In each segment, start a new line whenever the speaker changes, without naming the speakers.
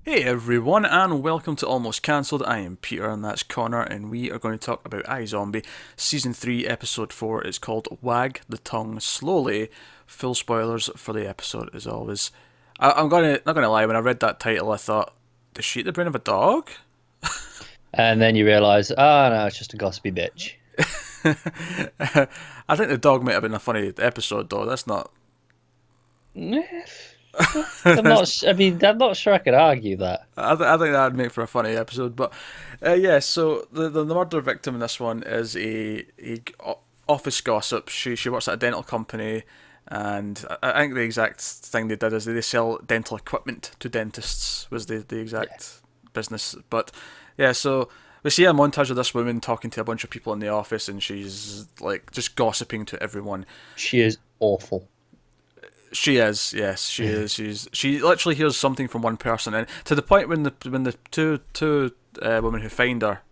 Hey everyone, and welcome to Almost Cancelled. I am Peter, and that's Connor, and we are going to talk about iZombie, Season 3, Episode 4. It's called Wag the Tongue Slowly. Full spoilers for the episode, as always. Not gonna lie, when I read that title, I thought, does she eat the brain of a dog?
And then you realise, oh no, it's just a gossipy bitch.
I think the dog might have been a funny episode, though. That's not.
Eh, I mean, I'm not sure I could argue that.
I think that would make for a funny episode, but yeah. So the murder victim in this one is a office gossip. She works at a dental company, and I think the exact thing they did is they sell dental equipment to dentists was the
Yeah,
exact business. But yeah, so we see a montage of this woman talking to a bunch of people in the office, and she's like just gossiping to everyone.
she is awful.
She is, yes, she is. She literally hears something from one person, and to the point when the two women who find her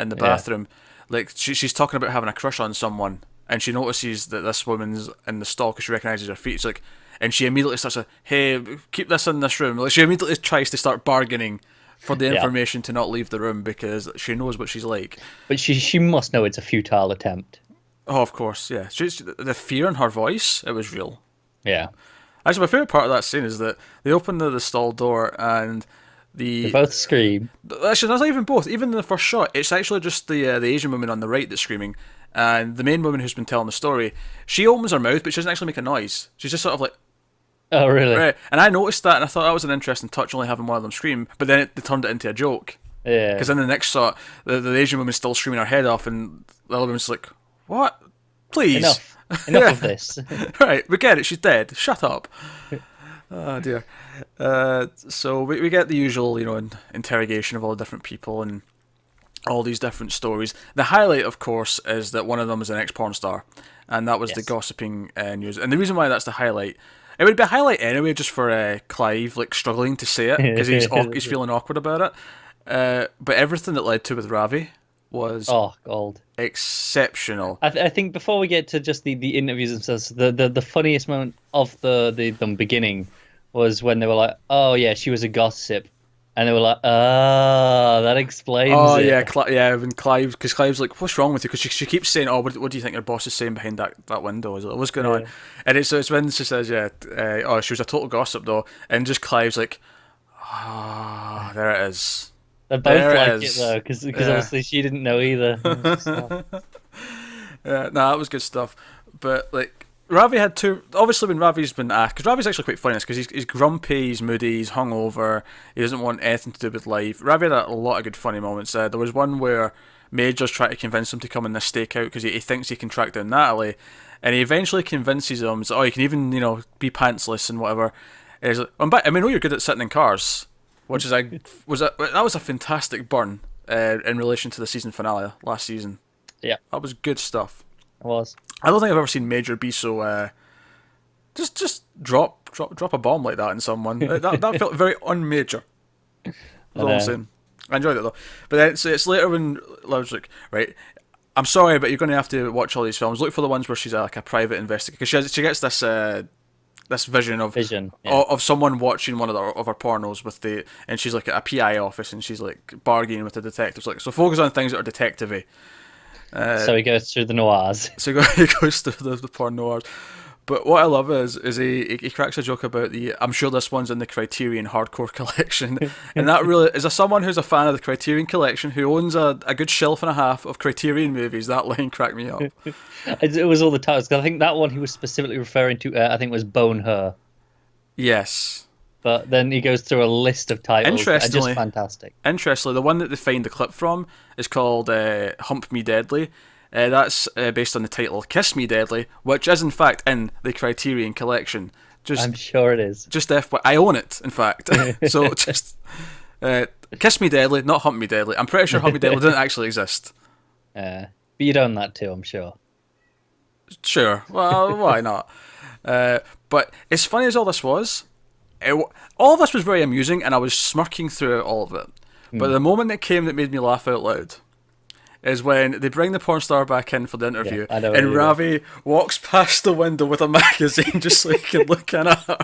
in the
Yeah,
bathroom, like she's talking about having a crush on someone, and she notices that this woman's in the stall because she recognizes her feet. It's like, and she immediately starts to, hey, keep this in this room. Like she immediately tries to start bargaining for the
yeah.
information to not leave the room because she knows what she's like.
But she must know it's a futile attempt.
Oh, of course, yeah. The fear in her voice, it was real.
Yeah,
Actually, my favorite part of that scene is that they open the stall door and
they
the
both scream.
actually that's not even both. Even in the first shot, it's actually just the Asian woman on the right that's screaming, and the main woman who's been telling the story. She opens her mouth, but she doesn't actually make a noise. She's just sort of like
Oh, really?
right. And I noticed that, and I thought that was an interesting touch, only having one of them scream. But then they turned it into a joke
Yeah.
because in the next shot, the Asian woman's still screaming her head off, and the other woman's like, "What? Please."
Enough. Enough of this.
Right, we get it. She's dead. Shut up. Oh dear. So we get the usual, interrogation of all the different people and all these different stories. The highlight, of course, is that one of them is an ex-porn star, and that was the
Yes.
gossiping news. And the reason why that's the highlight, it would be a highlight anyway, just for Clive like struggling to say it because he's feeling awkward about it. But everything that led to with Ravi was
Oh, gold.
exceptional.
I think before we get to just the interviews themselves, the funniest moment of the them beginning was when they were like, "Oh yeah, she was a gossip," and they were like, "Ah, that explains
Oh
it."
yeah, yeah. When because Clive's like, "What's wrong with you?" Because she keeps saying, "Oh, what do you think your boss is saying behind that window?" Is like, what's going on?
Yeah.
And it's when she says, "Yeah, oh, she was a total gossip though," and just Clive's like, "Ah, there it is,
They both
there it
like it
is."
though, because
Yeah,
obviously she didn't know either. It was just like,
yeah. No, that was good stuff. But like, Ravi had two. Obviously, when Ravi's been asked, because Ravi's actually quite funny, because he's grumpy, he's moody, he's hungover, he doesn't want anything to do with life. Ravi had a lot of good funny moments. There was one where Major's trying to convince him to come in this stakeout because he thinks he can track down Natalie, and he eventually convinces him, so, "Oh, you can even be pantsless and whatever." And he's like, I mean, I know you're good at sitting in cars," which is that was a fantastic burn in relation to the season finale last season.
yeah,
That was good stuff.
it was.
I don't think I've ever seen Major be so just drop a bomb like that in someone. That felt very un-Major. That's
I
all I'm
know.
saying. I enjoyed it though. But then it's later when Liv's like, right, I'm sorry, but you're going to have to watch all these films. Look for the ones where she's like a private investigator, because she gets this vision of
Vision. Yeah.
of someone watching one of her pornos and she's like at a PI office and she's like bargaining with the detectives. Like, so focus on things that are detective-y.
So he goes through the noirs.
So he goes through the porn noirs. But what I love is he cracks a joke about I'm sure this one's in the Criterion Hardcore Collection. And that really, as someone who's a fan of the Criterion Collection, who owns a good shelf and a half of Criterion movies, that line cracked me up.
It was all the titles. 'Cause I think that one he was specifically referring to. I think was Bone Her.
Yes.
But then he goes through a list of titles that are just
Interestingly,
fantastic.
the one that they find the clip from is called Hump Me Deadly. That's based on the title Kiss Me Deadly, which is in fact in the Criterion Collection.
I'm sure it is.
Just I own it, in fact. So just Kiss Me Deadly, not Hump Me Deadly. I'm pretty sure Hump Me Deadly didn't actually exist.
But you'd own that too, I'm sure.
Sure, well, why not? But as funny as all this was, all of this was very amusing, and I was smirking throughout all of it. But the moment that came that made me laugh out loud is when they bring the porn star back in for the interview,
I know what
and
you mean.
Ravi walks past the window with a magazine just so he can look in at her.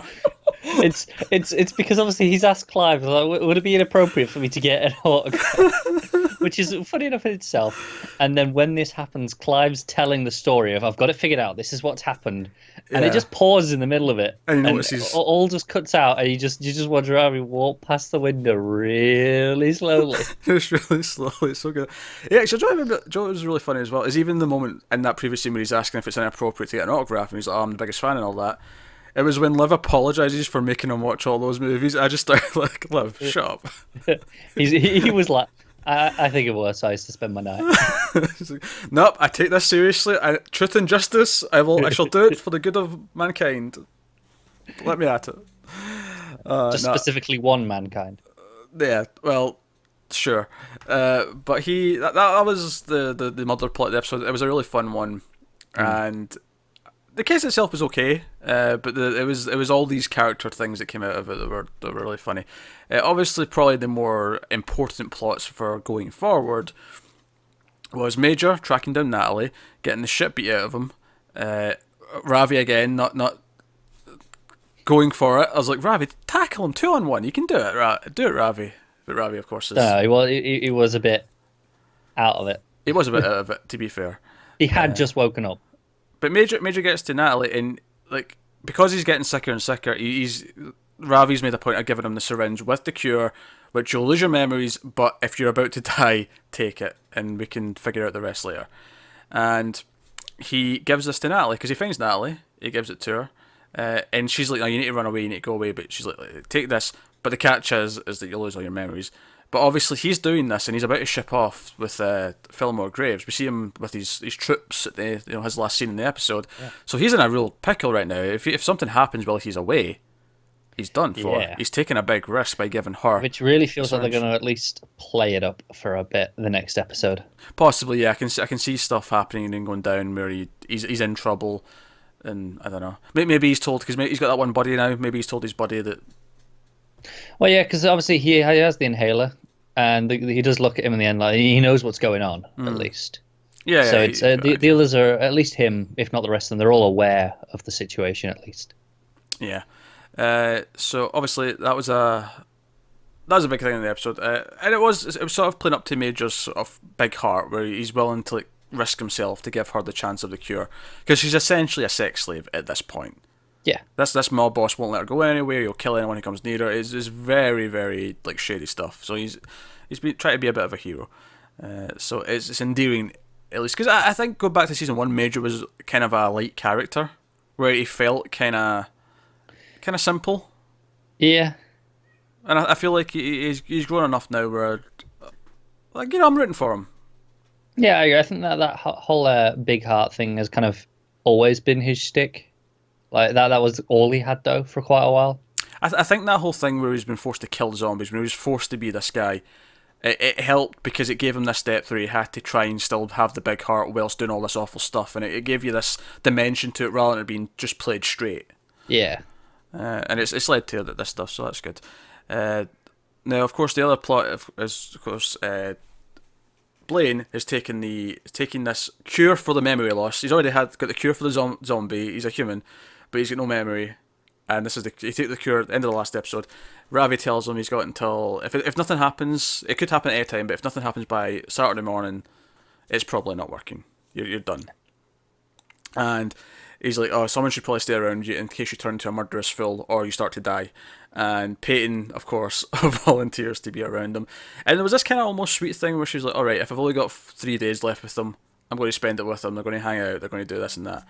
It's because obviously he's asked Clive, like, would it be inappropriate for me to get an autograph? Which is funny enough in itself. And then when this happens, Clive's telling the story of, I've got it figured out. This is what's happened, and it
Yeah.
just pauses in the middle of it,
And you
and
notice he's
all just cuts out, and you just watch Ravi walk past the window really slowly.
it's really slow. It's so good. Yeah, actually, Joe was really funny as well. Is even the moment in that previous scene where he's asking if it's inappropriate to get an autograph, and he's like, "Oh, I'm the biggest fan," and all that. It was when Liv apologizes for making him watch all those movies. I just started like, "Liv, shut up."
He was like, I think of worse ways to spend my night.
He's like, nope, I take this seriously. Truth and justice. I shall do it for the good of mankind. Let me at it.
Just specifically one mankind.
Yeah, well, sure. But that was the murder plot of the episode. It was a really fun one, and the case itself was okay. But it was all these character things that came out of it that were really funny. Obviously, probably the more important plots for going forward was Major tracking down Natalie, getting the shit beat out of him. Ravi again, not going for it. I was like, Ravi, tackle him 2-on-1. You can do it. Do it, Ravi. But Ravi, of course, is.
No, he was a bit out of it.
He was a bit out of it, to be fair.
He had just woken up.
But Major gets to Natalie, and like because he's getting sicker and sicker, Ravi's made a point of giving him the syringe with the cure, which you'll lose your memories, but if you're about to die, take it, and we can figure out the rest later. And he gives this to Natalie because he finds Natalie. He gives it to her, and she's like, "No, you need to run away. You need to go away." But she's like, "Take this." But the catch is that you lose all your memories. But obviously he's doing this, and he's about to ship off with Fillmore Graves. We see him with his troops at his last scene in the episode. Yeah. So he's in a real pickle right now. If something happens while he's away, he's done for. Yeah. He's taking a big risk by giving her.
Which really feels like they're going to at least play it up for a bit the next episode.
Possibly, yeah. I can see stuff happening and going down where he's in trouble, and I don't know. Maybe he's told because he's got that one buddy now. Maybe he's told his buddy that.
Well, yeah, because obviously he has the inhaler, and he does look at him in the end like he knows what's going on at least.
Yeah.
So it's the others are, at least him, if not the rest of them, they're all aware of the situation at least.
Yeah. So obviously that was a big thing in the episode, and it was sort of playing up to Major's sort of big heart, where he's willing to like risk himself to give her the chance of the cure, because she's essentially a sex slave at this point.
Yeah,
this mob boss won't let her go anywhere. He'll kill anyone who comes near her. It's very, very like shady stuff. So he's trying to be a bit of a hero. So it's endearing, at least, because I think go back to season 1, Major was kind of a light character, where he felt kind of simple.
Yeah,
and I feel like he's grown enough now where, like, I'm rooting for him.
Yeah, I think that whole big heart thing has kind of always been his shtick. Like that was all he had though for quite a while.
I think that whole thing where he's been forced to kill zombies, when he was forced to be this guy, it helped because it gave him this depth where he had to try and still have the big heart whilst doing all this awful stuff, and it gave you this dimension to it rather than it being just played straight.
Yeah.
And it's led to this stuff, so that's good. Now, of course, the other plot is, of course, Blaine is taking this cure for the memory loss. He's already got the cure for the zombie. He's a human, but he's got no memory. And this is he take the cure at the end of the last episode. Ravi tells him he's got until if nothing happens, it could happen at any time, but if nothing happens by Saturday morning, it's probably not working. You're done. And he's like, oh, someone should probably stay around you in case you turn into a murderous fool or you start to die. And Peyton, of course, volunteers to be around him. And there was this kind of almost sweet thing where she's like, all right, if I've only got 3 days left with them, I'm going to spend it with them. They're going to hang out. They're going to do this and that.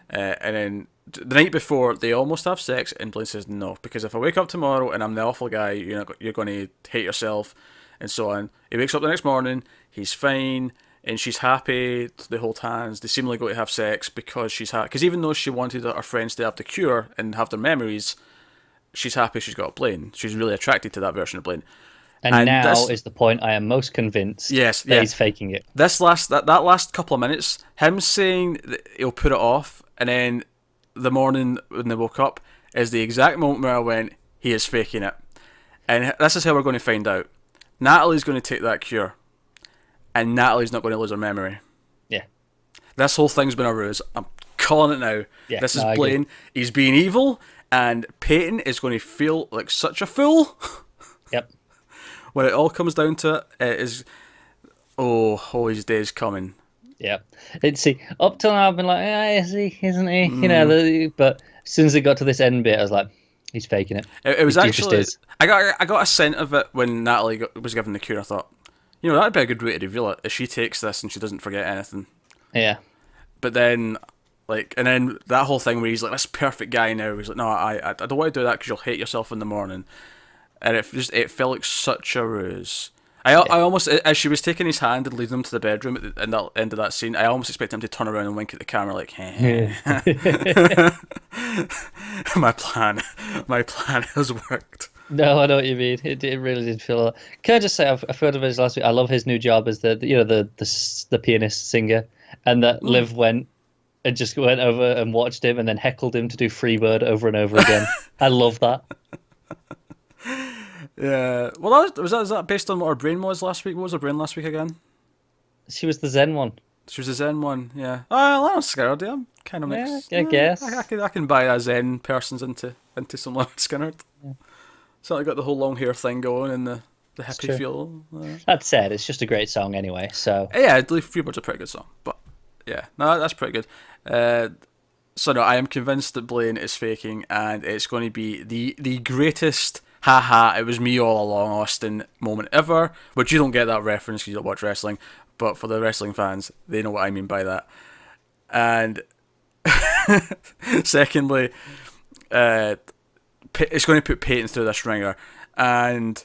And then the night before, they almost have sex, and Blaine says no, because if I wake up tomorrow and I'm the awful guy, you're going to hate yourself, and so on. He wakes up the next morning, he's fine, and she's happy. They hold hands. They seemingly go to have sex because she's happy. Because even though she wanted her friends to have the cure and have their memories, she's happy she's got Blaine. She's really attracted to that version of Blaine.
And now is the point I am most convinced that he's faking it.
That last couple of minutes, him saying that he'll put it off, and then the morning when they woke up is the exact moment where I went, he is faking it. And this is how we're going to find out. Natalie's going to take that cure, and Natalie's not going to lose her memory.
Yeah.
This whole thing's been a ruse. I'm calling it now.
Yeah,
this is Blaine. He's being evil, And Peyton is going to feel like such a fool
Yep.
when it all comes down to it. It is, his day's coming.
Yep. See, up till now I've been like, is he? Isn't he? You know, but as soon as it got to this end bit, I was like, he's faking it.
It was
He
actually.
just is.
I got a scent of it when Natalie was given the cure. I thought, that'd be a good way to reveal it if she takes this and she doesn't forget anything.
Yeah.
But then, and then that whole thing where he's like this perfect guy now. He's like, no, I don't want to do that because you'll hate yourself in the morning. And it felt like such a ruse. I almost, as she was taking his hand and leading him to the bedroom at the end of that scene, I almost expected him to turn around and wink at the camera like, hey. my plan has worked.
No, I know what you mean. It really did feel. Can I just say, I've heard of his last week. I love his new job as the pianist singer, and that Liv went and just went over and watched him and then heckled him to do Freebird over and over again. I love that.
Yeah. Well, was that based on what her brain was last week? What was her brain last week again?
She was the Zen one.
She was a Zen one, yeah. Oh, I'm scared. I'm kind of mixed.
Yeah, I guess.
I can buy a Zen person's into some Leonard Skinner. Yeah. Certainly got the whole long hair thing going and the hippie feel.
That said, it's just a great song anyway. So
yeah, I believe Freebird's a pretty good song, but yeah, no, that's pretty good. So no, I am convinced that Blaine is faking, and it's going to be the greatest haha, it was me all along, Austin moment ever. Which you don't get that reference because you don't watch wrestling, but for the wrestling fans, they know what I mean by that. And secondly, it's going to put Peyton through this ringer, and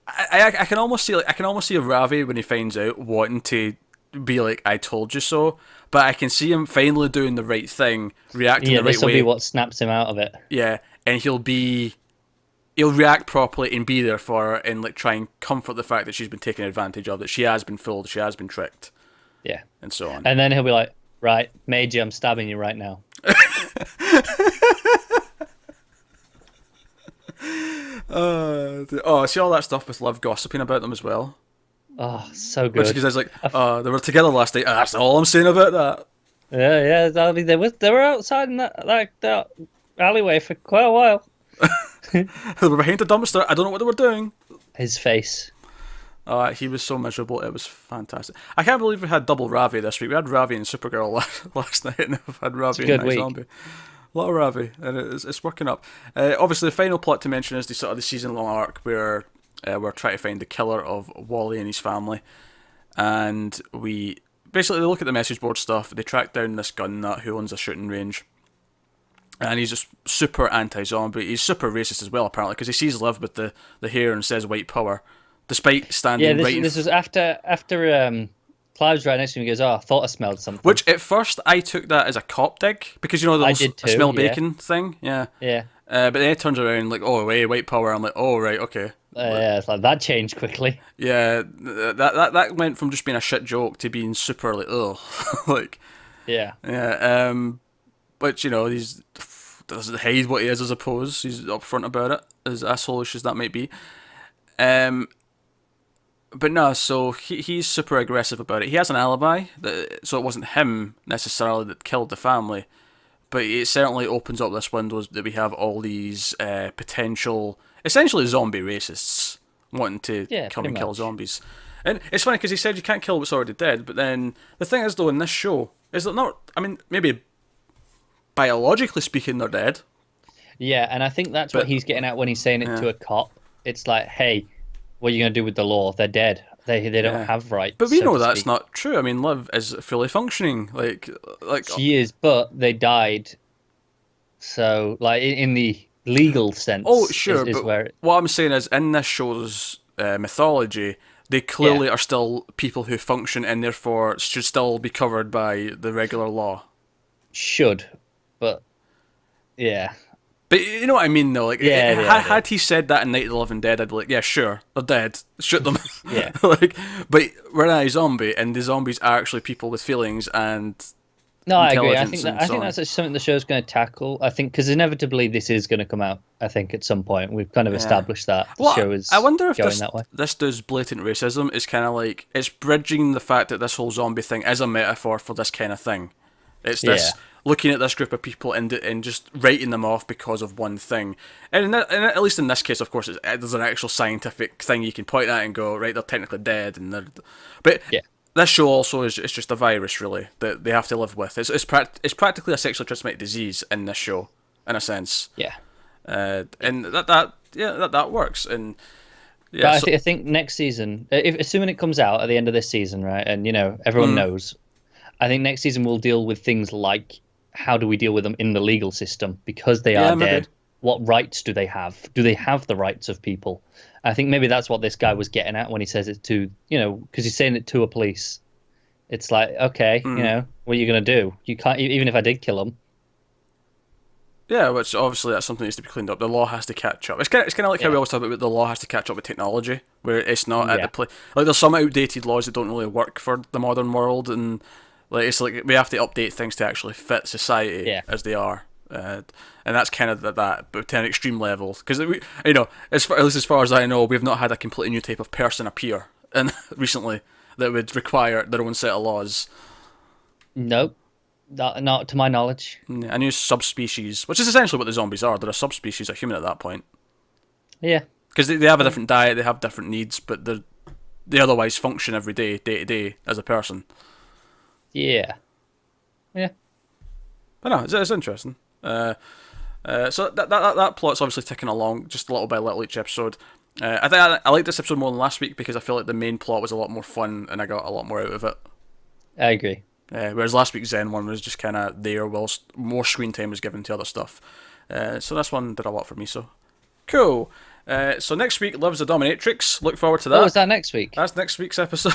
I can almost see Ravi when he finds out wanting to be like, I told you so, but I can see him finally doing the right thing, reacting the right way.
This will be what snaps him out of it.
Yeah, and he'll react properly and be there for her and like try and comfort the fact that she's been taken advantage of, that she has been fooled, she has been tricked.
Yeah.
And so on.
And then he'll be like, right, Major, I'm stabbing you right now.
See all that stuff with Liv gossiping about them as well.
Oh, so good.
Because I was like, they were together last night. That's all I'm saying about that.
Yeah. I mean, they were outside in that alleyway for quite a while.
They were behind the dumpster. I don't know what they were doing.
His face.
He was so miserable. It was fantastic. I can't believe we had double Ravi this week. We had Ravi and Supergirl last night, and we've had Ravi and iZombie. A lot of Ravi, and it's working up. Obviously, the final plot to mention is the sort of the season-long arc where we're trying to find the killer of Wally and his family, and we basically look at the message board stuff. They track down this gun nut who owns a shooting range, and he's just super anti-zombie. He's super racist as well, apparently, because he sees Liv with the hair and says white power, despite standing right.
This was after Clive's right next to him. He goes, "Oh, I thought I smelled something."
Which at first I took that as a cop dig, because the smell bacon thing. Yeah.
Yeah.
But then it turns around like, oh wait, white power. I'm like, oh right, okay.
Yeah, it's like that changed quickly.
Yeah, that went from just being a shit joke to being super like, ugh, like.
Yeah.
Yeah. But he doesn't hide what he is, I suppose. He's upfront about it, as asshole-ish as that might be. But no, so he's super aggressive about it. He has an alibi, so it wasn't him necessarily that killed the family, but it certainly opens up this window that we have all these potential, essentially zombie racists wanting to come and kill zombies. And it's funny because he said you can't kill what's already dead, but then the thing is though in this show is that maybe biologically speaking they're dead.
Yeah, and I think that's what he's getting at when he's saying it to a cop. It's like, hey, what are you going to do with the law? They're dead. They don't have rights.
But we know that's not true. I mean, Liv is fully functioning. Like
she is, but they died. So, like in the legal sense.
Oh, sure.
Is
but
where
what I'm saying is, in this show's mythology, they clearly are still people who function and therefore should still be covered by the regular law.
Should, but yeah.
But you know what I mean, though. Like, had he said that in Night of the Living Dead, I'd be like, yeah, sure, they're dead. Shoot them.
Yeah.
But we're in iZombie, and the zombies are actually people with feelings and.
No, I agree. I think that's something the show's going to tackle. I think because inevitably this is going to come out. I think at some point we've kind of established that the show is.
I wonder if
this
does blatant racism is kind of like it's bridging the fact that this whole zombie thing is a metaphor for this kind of thing. It's this looking at this group of people and just writing them off because of one thing. And at least in this case, of course, there's an actual scientific thing you can point at and go, right, they're technically dead. But
Yeah.
this show also is just a virus, really, that they have to live with. It's practically a sexually transmitted disease in this show, in a sense.
Yeah.
And that works. And yeah,
But I think next season, assuming it comes out at the end of this season, right, and everyone knows, I think next season we'll deal with things like how do we deal with them in the legal system because they are
maybe.
dead. What rights do they have? Do they have the rights of people? I think maybe that's what this guy was getting at when he says it to, because he's saying it to a police. It's like, okay, what are you gonna do? You can't, even if I did kill him.
Yeah, which obviously that's something that needs to be cleaned up. The law has to catch up. It's kind of like how we always talk about the law has to catch up with technology, where it's not at the play. Like there's some outdated laws that don't really work for the modern world, and like it's like we have to update things to actually fit society as they are. And that's kind of that, but to an extreme level. Because at least as far as I know, we've not had a completely new type of person appear and recently that would require their own set of laws.
Nope. Not to my knowledge.
A new subspecies, which is essentially what the zombies are. They're a subspecies of human at that point.
Yeah.
Because they have a different diet, they have different needs, but they otherwise function every day to day, as a person.
Yeah. Yeah.
I know, it's interesting. So that plot's obviously ticking along just little by little each episode. I think I liked this episode more than last week because I feel like the main plot was a lot more fun and I got a lot more out of it.
I agree.
Whereas last week's Zen one was just kind of there whilst more screen time was given to other stuff. So this one did a lot for me, so cool. So next week, Lives the Dominatrix. Look forward to that.
Oh, is that next week?
That's next week's episode.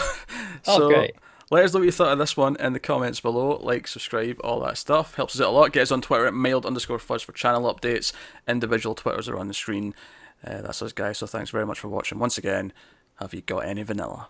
So, great.
Let us know what you thought of this one in the comments below. Like, subscribe, all that stuff. Helps us out a lot. Get us on Twitter at mild_fuzz for channel updates. Individual Twitters are on the screen. That's us, guys. So thanks very much for watching. Once again, have you got any vanilla?